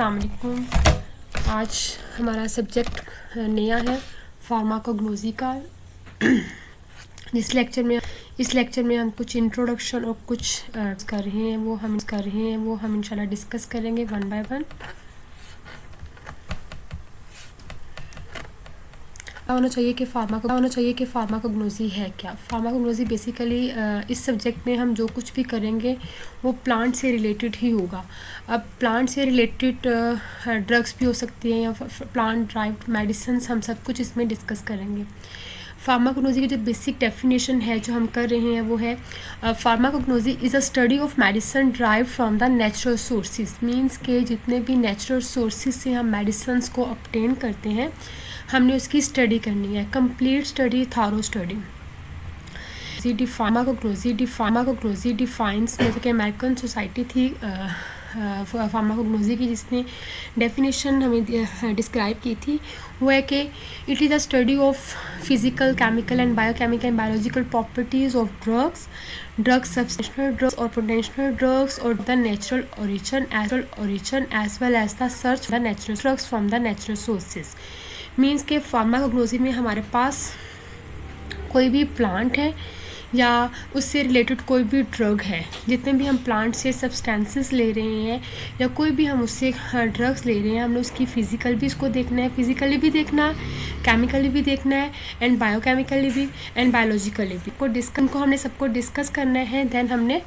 अस्सलाम वालेकुम। आज हमारा सब्जेक्ट नया है फार्माकोग्नोसी का। इस लेक्चर में हम कुछ इंट्रोडक्शन और कुछ कर रहे हैं वो हम इंशाल्लाह डिस्कस करेंगे वन बाय वन। होना चाहिए कि फार्माकोग्नोसी है क्या। फार्माकोग्नोसी बेसिकली इस सब्जेक्ट में हम जो कुछ भी करेंगे वो प्लांट से रिलेटेड ही होगा। अब प्लांट से रिलेटेड ड्रग्स भी हो सकती हैं या प्लांट ड्राइव्ड मेडिसिन, हम सब कुछ इसमें डिस्कस करेंगे। फार्माकोग्नोसी की जो बेसिक डेफिनेशन है जो हम कर रहे हैं वो है pharmacognosy is a study of medicine drive from the natural sources. Means के जितने भी नेचुरल सोर्सेज से हम मेडिसिन को ऑब्टेन करते हैं हमने उसकी स्टडी करनी है, कंप्लीट स्टडी, थारो स्टडी। फार्माकोग्नोसी डिफाइंस, जैसे कि अमेरिकन सोसाइटी थी फार्माकोग्नोसी की, जिसने डेफिनेशन हमें डिस्क्राइब की थी, वो है कि it is a study of physical, chemical and biochemical and biological properties of drugs, substantial drugs और पोटेंशियल ड्रग्स और the natural origin as well as the search the natural drugs from the natural sources. Means के pharmacognosy में हमारे पास कोई भी plant है या उससे रिलेटेड कोई भी ड्रग है, जितने भी हम प्लांट से सब्सटेंसेस ले रहे हैं या कोई भी हम उससे ड्रग्स ले रहे हैं, हमने उसकी फ़िज़िकल भी इसको देखना है, फिज़िकली भी देखना है, केमिकली भी देखना है एंड बायोकेमिकली भी एंड बायोलॉजिकली भी। हमने सबको डिस्कस करना है, देन हमने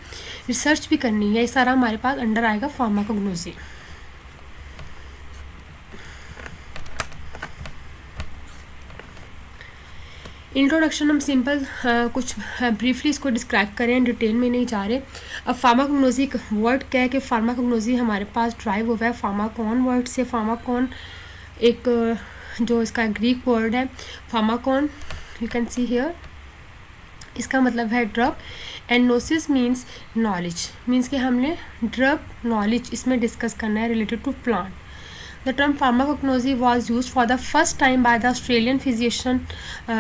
रिसर्च भी करनी है। ये सारा हमारे पास अंडर आएगा फार्माकोग्नोसी। इंट्रोडक्शन हम सिंपल कुछ ब्रीफली इसको डिस्क्राइब करें, डिटेल में नहीं जा रहे। अब फार्माकोग्नोसी वर्ड क्या है कि फार्माकोग्नोसी हमारे पास ड्राइव हुआ है फार्माकॉन वर्ड से। फार्माकॉन एक जो इसका ग्रीक वर्ड है pharmakon, you can see here, इसका मतलब है drug and gnosis means knowledge. Means कि हमने ड्रग नॉलेज इसमें डिस्कस करना है related to plant. The term pharmacognosy was used for the first time by the Australian physician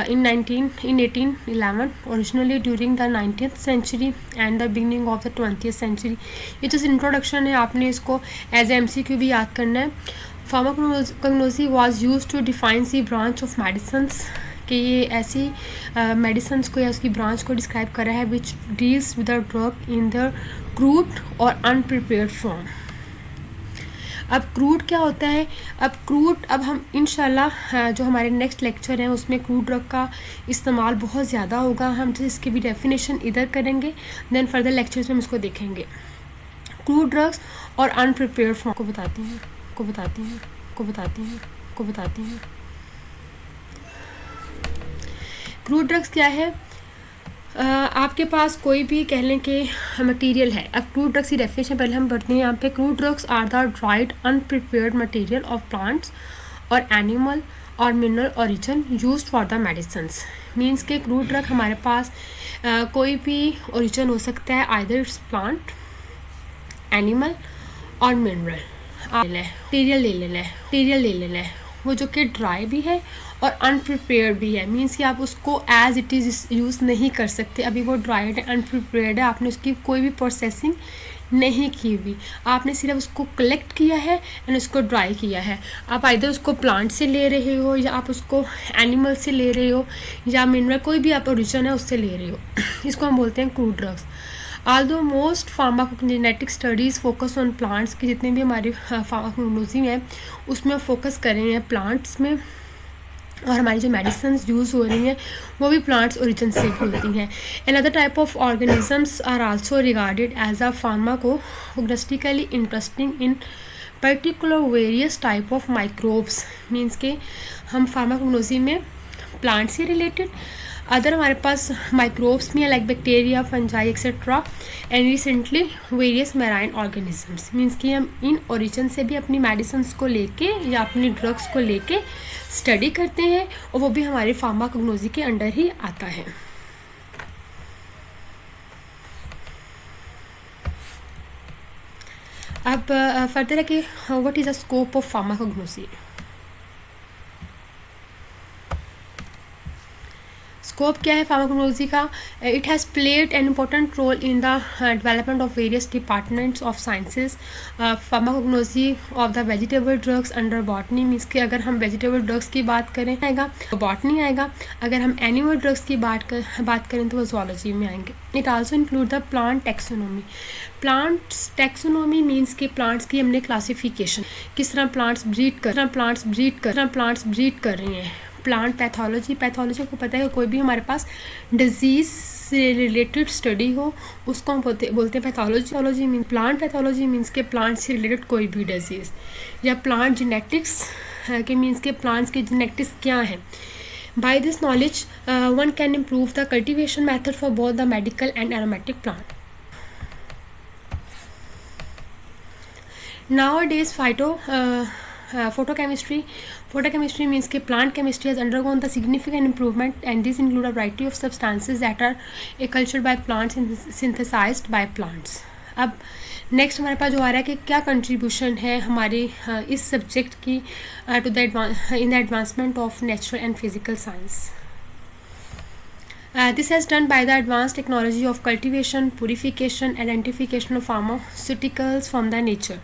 in 1811, originally during the 19th century and the beginning of the 20th century. ये जो introduction है आपने इसको as MCQ भी याद करना है। Pharmacognosy was used to define the branch of medicines, कि ये ऐसी मेडिसिन को या उसकी ब्रांच को डिस्क्राइब कर रहा है which deals with the drug in the crude और अनप्रिपेयर्ड फॉर्म। अब क्रूड क्या होता है? अब हम इंशाल्लाह जो हमारे नेक्स्ट लेक्चर हैं उसमें क्रूड ड्रग का इस्तेमाल बहुत ज़्यादा होगा। हम इसकी भी डेफिनेशन इधर करेंगे, देन फर्दर लेक्चर्स में हम इसको देखेंगे। क्रूड ड्रग्स और अनप्रिपेयर्ड फॉर्म को बताती हैं। क्रूड ड्रग्स क्या है? आपके पास कोई भी कह लें कि मटेरियल है। अब क्रूड ड्रग्स की डेफिनेशन पहले हम पढ़ते हैं यहाँ पे। Crude drugs are the dried unprepared material of plants और एनिमल और mineral origin used for the medicines. Means के क्रूड ड्रग हमारे पास कोई भी ओरिजिन हो सकता है, आइदर इट्स प्लांट, एनिमल और मिनरल। मटेरियल ले लेना है वो जो कि ड्राई भी है और अनप्रिपेयर्ड भी है। मीन्स कि आप उसको एज इट इज़ यूज़ नहीं कर सकते। अभी वो ड्राइड है, अनप्रिपेयर्ड है, आपने उसकी कोई भी प्रोसेसिंग नहीं की हुई, आपने सिर्फ उसको कलेक्ट किया है एंड उसको ड्राई किया है। आप आइदर उसको प्लांट से ले रहे हो या आप उसको एनिमल से ले रहे हो या मिनरल, कोई भी आप ओरिजिन है उससे ले रहे हो। इसको हम बोलते हैं crude drugs. Although most pharmacogenetic studies focus on plants, की जितने भी हमारी फार्माकोग्नोसी हैं उसमें फोकस कर रहे हैं प्लांट्स में, और हमारी जो मेडिसिन यूज़ हो रही हैं वो भी प्लांट्स ओरिजिन से भी होती हैं। Another type of organisms are also regarded as a pharmacognostically interesting in particular various type of microbes. Means के हम फार्माकोग्नोसी में प्लांट से रिलेटेड अदर हमारे पास माइक्रोब्स में like bacteria, fungi etcetera and recently various marine organisms. Means कि हम in origin से भी अपनी मेडिसिन को लेके या अपनी ड्रग्स को लेके स्टडी करते हैं और वो भी हमारे फार्माकोग्नोसी के अंडर ही आता है। अब फर्दर है कि what is the scope of pharmacognosy. Scope क्या है फार्माकोलॉजी का? It has played an important role in the development of various departments of sciences. Pharmacology of the vegetable drugs under botany, means कि अगर हम vegetable drugs की बात करें आएगा तो बॉटनी आएगा, अगर हम एनिमल ड्रग्स की बात करें तो वो जूलॉजी में आएंगे. It also include the plant taxonomy. Plants taxonomy means कि प्लांट्स की हमने क्लासिफिकेशन, किस तरह प्लांट्स ब्रीड कर रही हैं. प्लांट पैथोलॉजी, पैथोलॉजी को पता है कि कोई भी हमारे पास डिजीज़ से रिलेटेड स्टडी हो उसको हम बोलते हैं pathology. Pathology mean plant pathology means के प्लांट से रिलेटेड कोई भी डिजीज़. या प्लांट जेनेटिक्स के मीन्स के प्लांट्स के जेनेटिक्स क्या हैं. By this knowledge one can improve the cultivation method for both the medical and aromatic plant. Nowadays photochemistry means कि plant chemistry has undergone the significant improvement, and these include a variety of substances that are cultured by plants and synthesized by plants. अब next हमारे पास जो आ रहा है कि क्या contribution है हमारे इस सब्जेक्ट की to the in the advancement of natural and physical science. This has done by the advanced technology of cultivation, purification, identification of pharmaceuticals from the nature.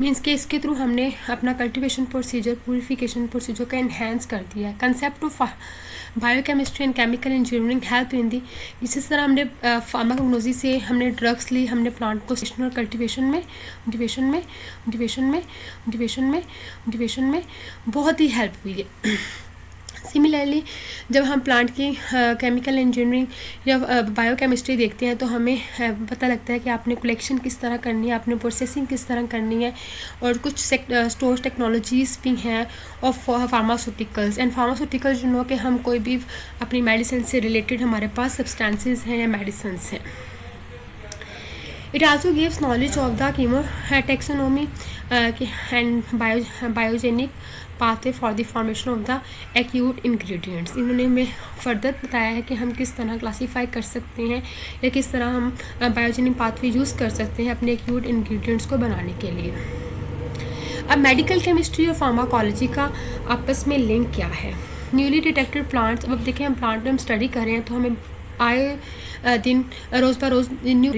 Means कि इसके थ्रू हमने अपना cultivation procedure, purification procedure का enhance कर दिया है. Concept of biochemistry and chemical engineering help in the, इसी तरह हमने फार्माकोलॉजी से हमने ड्रग्स ली, हमने प्लांट को कल्टिवेशन में बहुत ही हेल्प हुई है. सिमिलरली जब हम प्लांट की केमिकल इंजीनियरिंग या बायोकेमिस्ट्री देखते हैं तो हमें पता लगता है कि आपने कलेक्शन किस तरह करनी है, आपने प्रोसेसिंग किस तरह करनी है, और कुछ स्टोरेज टेक्नोलॉजीज़ भी हैं ऑफ फार्मास्यूटिकल्स. एंड फार्मास्यूटिकल्स जो कि हम कोई भी अपनी मेडिसिन से रिलेटेड हमारे पास सब्सटेंसेस हैं या मेडिसिन हैं. It also gives knowledge of the chemotaxonomy and biogenic pathway for the formation of the acute ingredients. इन्होंने हमें फर्दर बताया है कि हम किस तरह क्लासीफाई कर सकते हैं या किस तरह हम बायोजेनिक पाथवे यूज़ कर सकते हैं अपने एक्यूट इंग्रेडिएंट्स को बनाने के लिए. अब मेडिकल केमिस्ट्री और फार्माकोलॉजी का आपस में लिंक क्या है. न्यूली डिटेक्टेड प्लांट्स, अब देखें हम प्लांट में हम स्टडी कर रहे हैं तो हमें आए दिन रोज़ ब रोज़ न्यू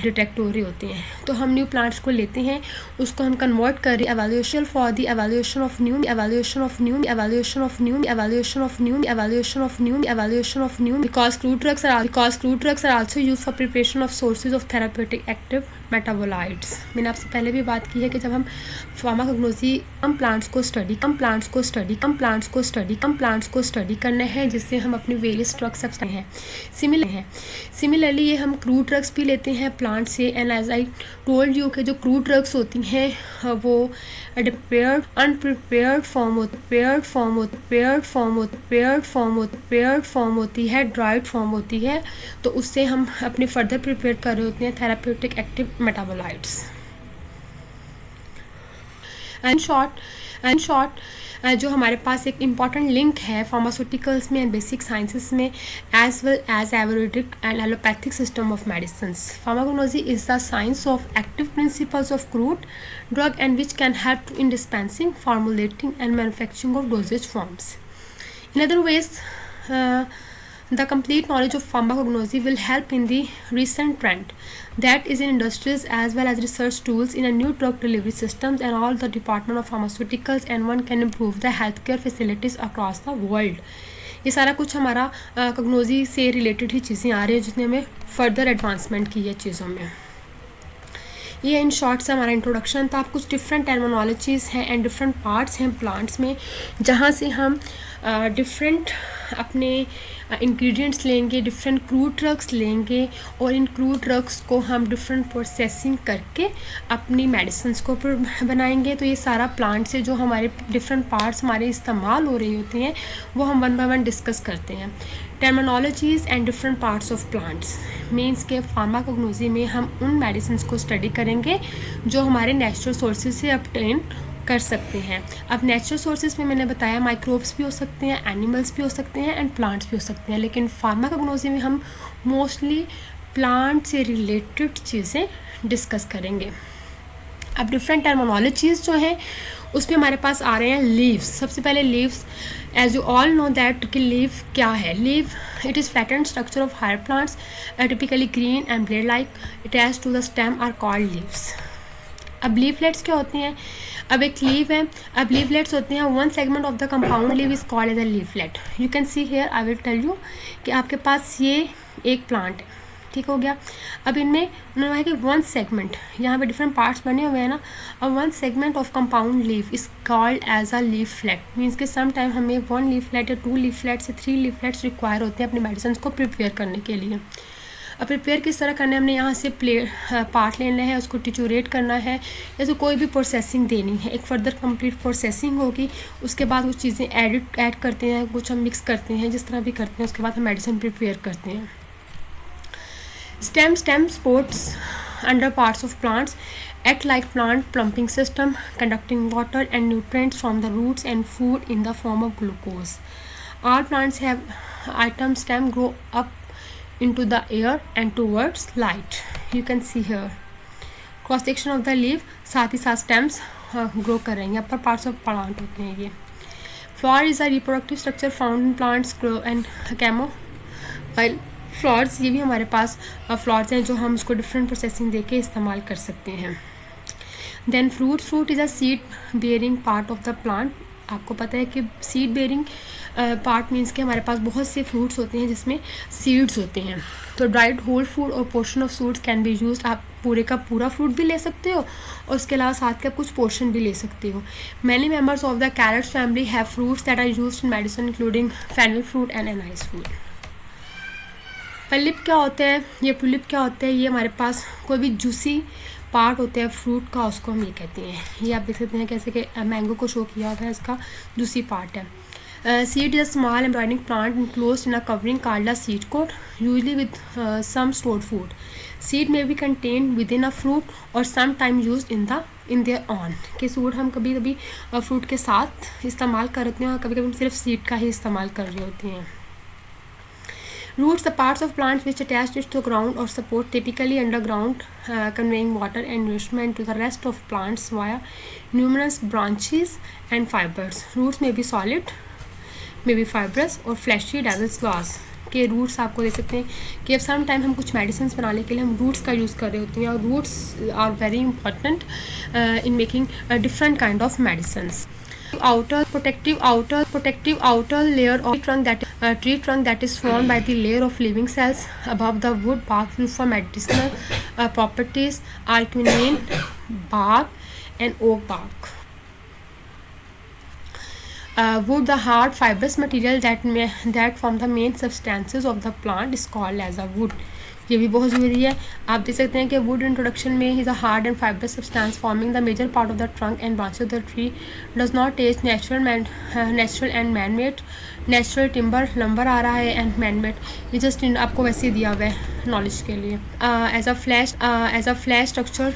डिटेक्ट हो रहे होते हैं. तो हम न्यू प्लांट्स को लेते हैं, उसको हम कन्वर्ट कर रहे हैं evaluation for the evaluation of new because crude drugs are also use for preparation of sources of therapeutic active metabolites. मैंने आपसे पहले भी बात की है कि जब हम फार्माकोलॉजी कम प्लांट्स को स्टडी करना है जिससे हम अपनी वेरियस ड्रग्स हैं. सिमिलरली ये हम क्रूड ड्रग्स भी लेते हैं प्लांट से. And as I told you कि जो क्रूड ड्रग्स होती हैं वो अनप्रिपेयर्ड फॉर्म होती है, ड्राइड फॉर्म होती है. तो उससे हम अपने फर्दर प्रिपेयर कर रहे होते हैं therapeutic active metabolites. And short जो हमारे पास एक इम्पॉर्टेंट लिंक है फार्मास्यूटिकल्स में एंड बेसिक साइंसेस में as well as Ayurvedic and allopathic system of medicines. Pharmacology is the science of active principles of crude drug and which can help in dispensing, formulating and manufacturing of dosages forms. In other ways the complete knowledge of pharmacology will help in the recent trend that is in industries as well as research tools in a new drug delivery systems and all the department of pharmaceuticals, and one can improve the healthcare facilities across the world. ये सारा कुछ हमारा कॉग्नोलॉजी से related ही चीज़ें आ रही हैं जिसने हमें फर्दर एडवांसमेंट की है चीज़ों में. ये इन शॉर्ट से हमारा इंट्रोडक्शन था. कुछ डिफरेंट टर्मिनोलॉजीज़ हैं एंड डिफरेंट पार्ट्स हैं प्लांट्स में जहाँ से हम डिफरेंट अपने इंग्रेडिएंट्स लेंगे, डिफरेंट क्रूड ड्रग्स लेंगे और इन क्रूड ड्रग्स को हम डिफरेंट प्रोसेसिंग करके अपनी मेडिसिन्स को बनाएंगे. तो ये सारा प्लांट से जो हमारे डिफरेंट पार्ट्स हमारे इस्तेमाल हो रही होती हैं वो हम वन बाय वन डिस्कस करते हैं. Terminologies and different parts of plants means के फार्माकोलॉजी में हम उन मेडिसिन्स को स्टडी करेंगे जो हमारे नेचुरल सोर्सेज से ऑब्टेन कर सकते हैं. अब नेचुरल सोर्सेज में मैंने बताया माइक्रोब्स भी हो सकते हैं, एनिमल्स भी हो सकते हैं एंड प्लांट्स भी हो सकते हैं, लेकिन फार्माकोलॉजी में हम मोस्टली प्लांट से रिलेटेड चीज़ें डिस्कस करेंगे. अब डिफरेंट टर्मिनोलॉजीज जो हैं उसमें हमारे पास आ रहे हैं लीव्स। सबसे पहले leaves, as you all know that कि लीव क्या है। Leaf it is flattened structure of higher plants typically green and blade like attached to the stem are called leaves. अब लीफलेट्स क्या होती हैं? अब एक लीव है, अब लीफलेट्स होते हैं one segment of the compound leaf is called as a leaflet. You can see here, I will tell you कि आपके पास ये एक प्लांट है, ठीक हो गया। अब इनमें उन्होंने कहा कि वन सेगमेंट, यहाँ पे डिफरेंट पार्ट्स बने हुए हैं ना, अब one segment of compound leaf is called as a leaflet. Means कि सम टाइम हमें वन लीफलेट या टू लीफलेट से थ्री लीफलेट्स रिक्वायर होते हैं अपनी मेडिसिन को प्रिपेयर करने के लिए। अब प्रिपेयर किस तरह करना है, हमने यहाँ से पार्ट लेना है, उसको टिचुरेट करना है, जैसे कोई भी प्रोसेसिंग देनी है, एक फर्दर कंप्लीट प्रोसेसिंग होगी। उसके बाद कुछ चीज़ें ऐड करते हैं, कुछ हम मिक्स करते हैं, जिस तरह भी करते हैं, उसके बाद हम मेडिसिन प्रिपेयर करते हैं। Stem supports under parts of plants act like plant pumping system conducting water and nutrients from the roots and food in the form of glucose. All plants have atom stem grow up into the air and towards light. You can see here cross section of the leaf, साथ ही साथ stems grow कर रहे हैं, अपर parts of plant होते हैं ये। Flower is a reproductive structure found in plants grow and chemo while flowers, ये भी हमारे पास फ्लावर्स हैं जो हम उसको डिफरेंट प्रोसेसिंग दे के इस्तेमाल कर सकते हैं। Then fruit is a seed bearing part of the plant. आपको पता है कि सीड बेयरिंग पार्ट मीन्स कि हमारे पास बहुत से फ्रूट्स होते हैं जिसमें सीड्स होते हैं। तो ड्राइड होल फ्रूट और portion of fruits can be used. आप पूरे का पूरा फ्रूट भी ले सकते हो और उसके अलावा साथ का कुछ पोर्शन भी ले सकते हो। Many members of the carrot family have fruits that are used in medicine including fennel fruit and anise fruit. पल्लिप क्या होता है, ये पुलिप क्या होता है, ये हमारे पास कोई भी जूसी पार्ट होता है फ्रूट का, उसको हम ये कहते हैं। ये आप देख सकते हैं कैसे कि मैंगो को शो किया होता है, इसका जूसी पार्ट है। Seed is a small embryonic plant enclosed in a covering called a seed coat usually with some stored food. Seed may be contain within a fruit or some time used in their own. कि सूट हम कभी कभी fruit के साथ इस्तेमाल करते हैं और कभी कभी हम सिर्फ सीड का ही इस्तेमाल कर रहे होते हैं। Roots, the parts of plants which attach it to the ground or support typically underground, conveying water and nourishment to the rest of plants via numerous branches and fibers. Roots may be solid, may be fibrous or fleshy as claws. के roots आपको दे सकते हैं कि अब some time हम कुछ medicine बनाने के लिए हम रूट्स का यूज़ कर रहे होते हैं और roots are very important in making different kind of medicines. Protective outer layer of tree trunk that is formed by the layer of living cells above the wood bark used for medicinal properties are quinine bark and oak bark. Wood, the hard fibrous material that form the main substances of the plant is called as a wood. ये भी बहुत ज़रूरी है। आप देख सकते हैं कि वुड इंट्रोडक्शन में is a hard and fibrous substance forming the major part of the trunk and branches of the tree, does not taste natural and man made. Natural timber lumber आ रहा है एंड मैन मेड, ये just आपको वैसे ही दिया हुआ है नॉलेज के लिए। As a flash structure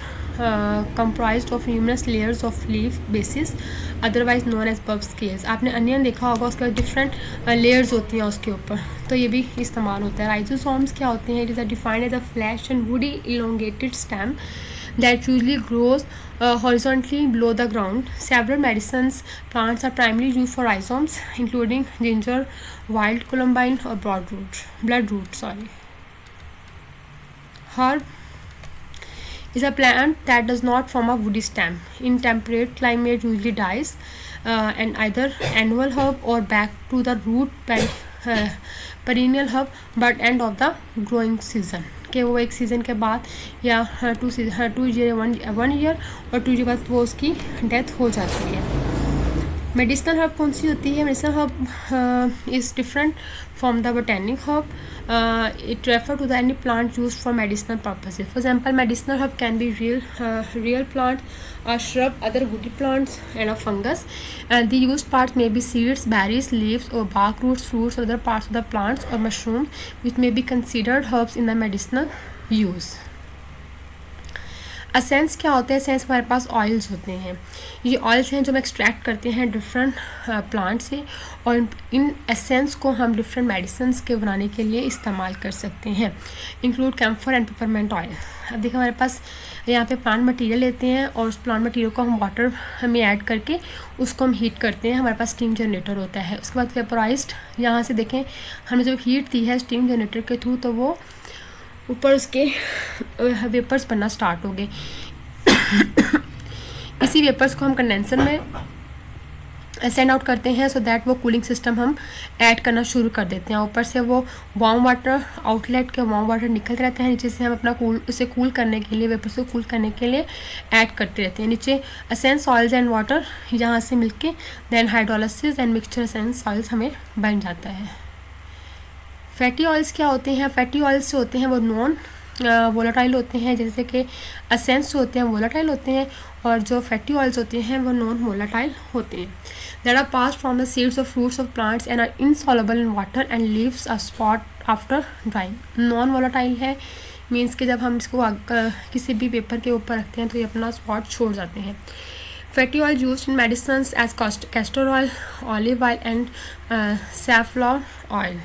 comprised of numerous layers of leaf bases otherwise known as bulb scales। आपने अनियन देखा होगा, उसके डिफरेंट लेयर्स होती हैं उसके ऊपर, तो ये भी इस्तेमाल होता है। राइजोसोम्स क्या होते हैं? It is defined as a flesh and woody elongated stem that usually grows horizontally below the ground. Several medicines plants are primarily used for rhizomes including ginger, wild columbine or bloodroot. Herb is a plant that does not form a woody stem. In temperate climate usually dies and either annual herb or back to the root perennial herb but end of the growing season। कि वो एक season के बाद या 1 year और 2 year बाद वो उसकी डेथ हो जाती है। मेडिसिनल हर्ब कौन सी होती है? Medicinal herb is different from the botanic herb. It refer to the any plant use for medicinal purposes. For example medicinal herb can be real plant, a shrub, other woody plants and a fungus. The used parts may be seeds, berries, leaves or bark, roots, fruits or other parts of the plants or mushrooms which may be considered herbs in the medicinal use. Essence क्या होता है? Essence हमारे पास oils होते हैं। ये oils हैं जो हम एक्सट्रैक्ट करते हैं डिफरेंट प्लांट से और इन एसेंस को हम डिफरेंट मेडिसिन के बनाने के लिए इस्तेमाल कर सकते हैं। Include camphor and peppermint oil. अब देखिए हमारे पास यहाँ पे प्लांट मटेरियल लेते हैं और उस प्लांट मटेरियल को हम वाटर में ऐड करके उसको हम हीट करते हैं, हमारे पास स्टीम जनरेटर होता है। उसके बाद वेपराइज्ड, यहाँ से देखें हमने जब हीट दी है स्टीम जनरेटर के थ्रू तो वो ऊपर उसके वेपर्स बनना स्टार्ट हो गए। इसी वेपर्स को हम कंडेंसर में सेंड आउट करते हैं सो दैट वो कूलिंग सिस्टम हम ऐड करना शुरू कर देते हैं। ऊपर से वो वार्म वाटर, आउटलेट के वार्म वाटर निकलते रहते हैं, नीचे से हम अपना उसे कूल करने के लिए, वेपर्स को कूल करने के लिए ऐड करते रहते हैं। नीचे एसेंस ऑयल्स एंड वाटर यहाँ से मिलके then hydrolysis and mixture essence oils हमें बन जाता है। फैटी ऑयल्स क्या होते हैं? फैटी ऑयल्स जो होते हैं वो नॉन वोलाटाइल होते हैं, जैसे कि एसेंस होते हैं वोलाटाइल होते हैं और जो फैटी ऑयल्स होते हैं वो नॉन वोलाटाइल होते हैं। That are passed from the seeds of fruits of plants and are insoluble in water and leaves a spot after drying. Non volatile है मीन्स कि जब हम इसको किसी भी पेपर के ऊपर रखते हैं तो ये अपना स्पॉट छोड़ जाते हैं। Fatty oil used in medicines as castor oil, olive oil and safflower oil.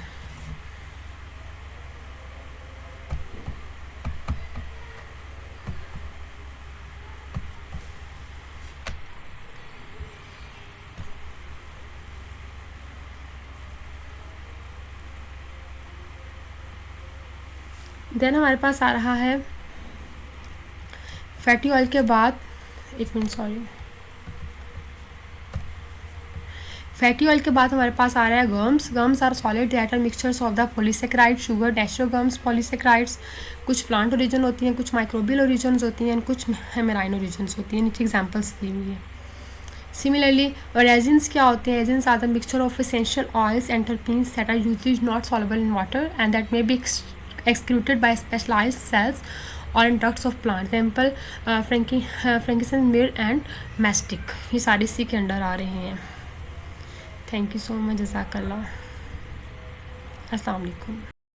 Then हमारे पास आ रहा है फैटी ऑयल के बाद, एक मिनट सॉरी, फैटी ऑयल के बाद हमारे पास आ रहा है gums. Gums are solid that are mixtures of the polysaccharide, sugar, dextrogums, polysaccharides. कुछ प्लांट ओरिजिन होती हैं, कुछ माइक्रोबियल ओरिजिन होती हैं, कुछ मेराइन ओरिजिन होती हैं। नीचे एग्जाम्पल्स दी हुई है। सिमिलरली रेजिन्स क्या होते हैं? Resins are the mixture of essential oils and terpenes that are usually not soluble in water and that may be excreted by specialized cells or in ducts of plant, example frankincense, myrrh and mastic। ये सारे इसी के under आ रहे हैं। Thank you so much, जज़ाकल्लाह, अस्सलाम वालेकुम।